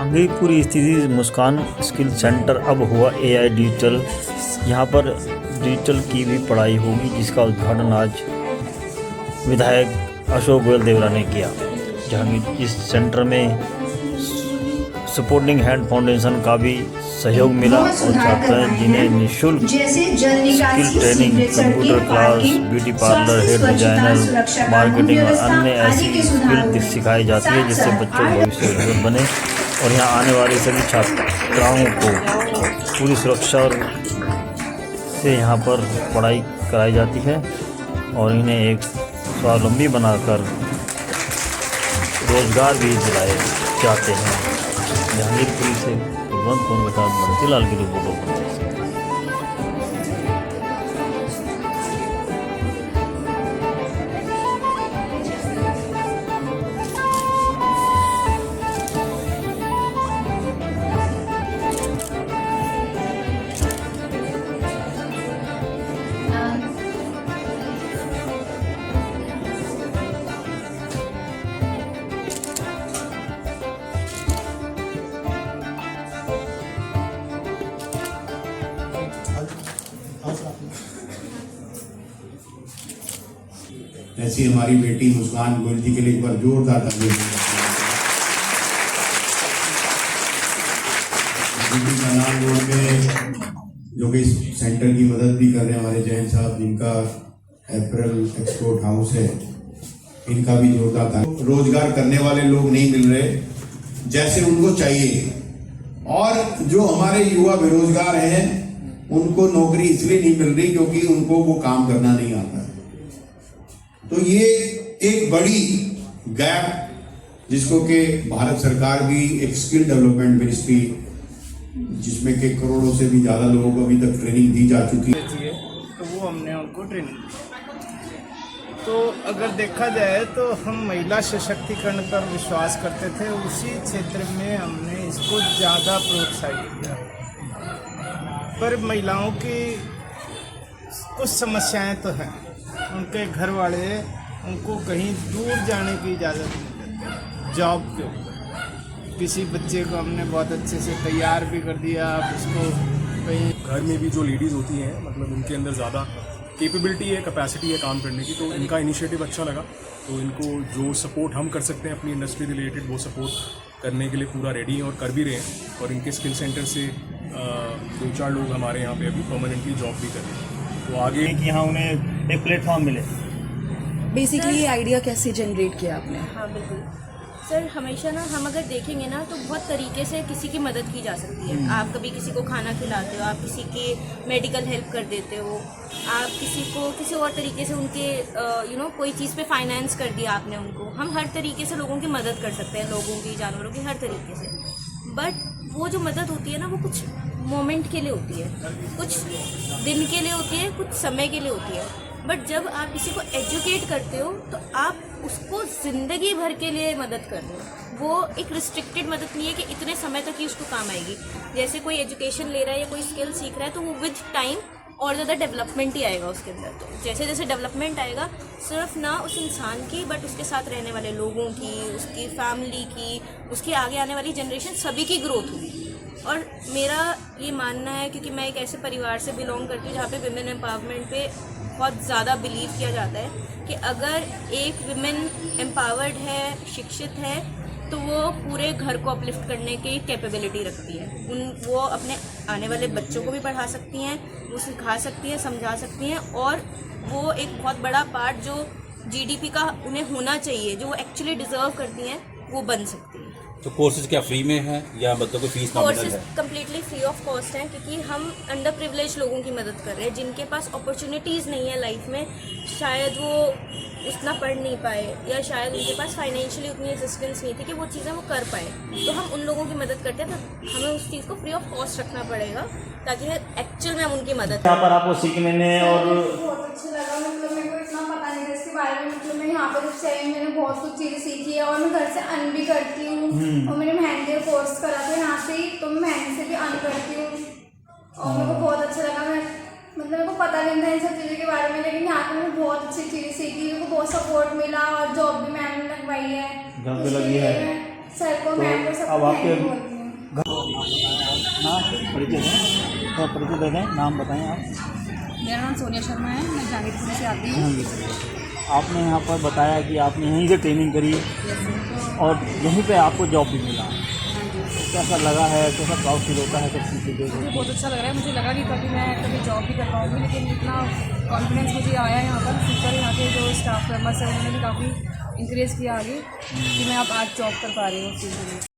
जहांगीरपुर स्थित मुस्कान skill centre अब हुआ एआई डिजिटल। यहाँ पर डिजिटल की भी पढ़ाई होगी, जिसका उद्घाटन आज विधायक अशोक गोयल देवरा ने किया। जहांगीर इस सेंटर में सपोर्टिंग हैंड फाउंडेशन का भी सहयोग मिला और छात्र जिन्हें निःशुल्क skill training, computer class, beauty parlour, hair designer, marketing और अन्य ऐसी स्किल सिखाई जाती है जिससे बच्चों को भविष्य उज्ज्वल बने। और यहाँ आने वाली सभी छात्राओं को पूरी सुरक्षा और से यहाँ पर पढ़ाई कराई जाती है और इन्हें एक स्वावलंबी बनाकर रोजगार भी दिलाए जाते हैं। जहांगीरपुरी से कुलवंत कौर के साथ बंसीलाल की रिपोर्ट। ऐसी हमारी बेटी मुस्कान गोयल जी के लिए एक बार जोरदार तालियां। नाम रोड में जो कि इस सेंटर की मदद भी कर रहे हैं हमारे जैन साहब, जिनका अप्रैल एक्सपोर्ट हाउस है, इनका भी जोरदार तालियां। रोजगार करने वाले लोग नहीं मिल रहे जैसे उनको चाहिए, और जो हमारे युवा बेरोजगार हैं उनको नौकरी इसलिए नहीं मिल रही क्योंकि उनको वो काम करना नहीं आता। तो ये एक बड़ी गैप जिसको कि भारत सरकार भी एक स्किल डेवलपमेंट मिनिस्ट्री, जिसमें के करोड़ों से भी ज्यादा लोगों को अभी तक ट्रेनिंग दी जा चुकी है, तो वो हमने उनको ट्रेनिंग दी। तो अगर देखा जाए तो हम महिला सशक्तिकरण पर विश्वास करते थे, उसी क्षेत्र में हमने इसको ज़्यादा प्रोत्साहित किया। पर महिलाओं की कुछ समस्याएं तो हैं, उनके घर वाले उनको कहीं दूर जाने की इजाज़त नहीं देते जॉब के ऊपर। किसी बच्चे को हमने बहुत अच्छे से तैयार भी कर दिया, आप उसको कहीं घर में भी जो लेडीज़ होती हैं, मतलब उनके अंदर ज़्यादा कैपेबिलिटी है, कैपेसिटी है काम करने की, तो इनका इनिशिएटिव अच्छा लगा। तो इनको जो सपोर्ट हम कर सकते हैं अपनी इंडस्ट्री रिलेटेड, वो सपोर्ट करने के लिए पूरा रेडी हैं और कर भी रहे हैं। और इनके स्किल सेंटर से 2-4 लोग हमारे यहाँ पे अभी परमानेंटली जॉब भी कर रहे हैं। तो आगे यहाँ उन्हें एक प्लेटफॉर्म मिले। बेसिकली ये आइडिया कैसे जनरेट किया आपने? हाँ बिल्कुल सर, हमेशा ना हम अगर देखेंगे ना तो बहुत तरीके से किसी की मदद की जा सकती है। आप कभी किसी को खाना खिलाते हो, आप किसी की मेडिकल हेल्प कर देते हो, आप किसी को किसी और तरीके से उनके कोई चीज़ पे फाइनेंस कर दिया आपने उनको। हम हर तरीके से लोगों की मदद कर सकते हैं, लोगों की, जानवरों की, हर तरीके से। बट वो जो मदद होती है ना, वो कुछ मोमेंट के लिए होती है, कुछ दिन के लिए होती है, कुछ समय के लिए होती है। बट जब आप किसी को एजुकेट करते हो तो आप उसको ज़िंदगी भर के लिए मदद कर रहे हो। वो एक रिस्ट्रिक्टेड मदद नहीं है कि इतने समय तक ही उसको काम आएगी। जैसे कोई एजुकेशन ले रहा है या कोई स्किल सीख रहा है तो वो विद टाइम और ज़्यादा डेवलपमेंट ही आएगा उसके अंदर। तो जैसे जैसे डेवलपमेंट आएगा, सिर्फ ना उस इंसान की बट उसके साथ रहने वाले लोगों की, उसकी फैमिली की, उसकी आगे आने वाली जनरेशन, सभी की ग्रोथ होगी। और मेरा ये मानना है, क्योंकि मैं एक ऐसे परिवार से बिलोंग करती हूँ जहाँ पे विमेन एम्पावरमेंट पे बहुत ज़्यादा बिलीव किया जाता है कि अगर एक विमेन एम्पावर्ड है, शिक्षित है, तो वो पूरे घर को अपलिफ्ट करने की कैपेबिलिटी रखती है। वो अपने आने वाले बच्चों को भी पढ़ा सकती हैं, वो सिखा सकती हैं, समझा सकती हैं, और वो एक बहुत बड़ा पार्ट जो जीडीपी का उन्हें होना चाहिए, जो वो एक्चुअली डिज़र्व करती हैं, वो बन सकती हैं। तो कोर्सेज क्या फ्री में है या बच्चों को फीस नॉमिनल है? Courses completely free of cost हैं, क्योंकि हम अंडर प्रिविलेज लोगों की मदद कर रहे हैं जिनके पास अपॉर्चुनिटीज़ नहीं है लाइफ में। शायद वो उतना पढ़ नहीं पाए, या शायद उनके पास फाइनेंशियली उतनी असिस्टेंस नहीं थी कि वो चीज़ें वो कर पाए। तो हम उन लोगों की मदद करते हैं, तो हमें उस चीज़ को फ्री ऑफ कॉस्ट रखना पड़ेगा ताकि एक्चुअल में हम उनकी मदद। यहाँ पर आपको सीखने में और बहुत अच्छा लगा। मतलब मेरे को इतना पता नहीं था इसके बारे में। मतलब मैं यहाँ पर जब से आई मैंने बहुत कुछ चीज़ें सीखी है, और मैं घर से अर्न भी करती हूँ। और मैंने मेहंदी का कोर्स करा था यहाँ से ही, तो मैं मेहंदी से भी अर्न करती हूँ। और मेरे को बहुत अच्छा लगा। मैं मतलब मेरे को पता नहीं था इन सब चीज़ों के बारे में, लेकिन यहाँ पर मैंने बहुत अच्छी चीज़ें सीखी, मेरे को बहुत सपोर्ट मिला, और जॉब भी मैंने लगवाई है। जॉब भी लगी है। सर को, मैम को, सबको अब आपके थैंक यू बोलती हूँ। नाम परिचय दें, थोड़ा परिचय दे दें, नाम बताएं आप। मेरा नाम सोनिया शर्मा है, मैं जहांगीरपुर से आती हूँ। आपने यहाँ पर बताया कि आपने यहीं से ट्रेनिंग करी और यहीं पे आपको जॉब भी मिला, तो कैसा लगा है, कैसा प्राउड फील होता है सब चीज़ें मुझे बहुत अच्छा लग रहा है। मुझे लगा नहीं था कि मैं कभी जॉब भी कर पाऊँगी, लेकिन इतना कॉन्फिडेंस मुझे आया है यहाँ पर सीखकर। यहाँ के जो स्टाफ मेम्बर्स हैं उन्होंने भी काफ़ी इंकरेज किया आगे कि मैं अब आज जॉब कर पा रही हूँ उस चीज़ में।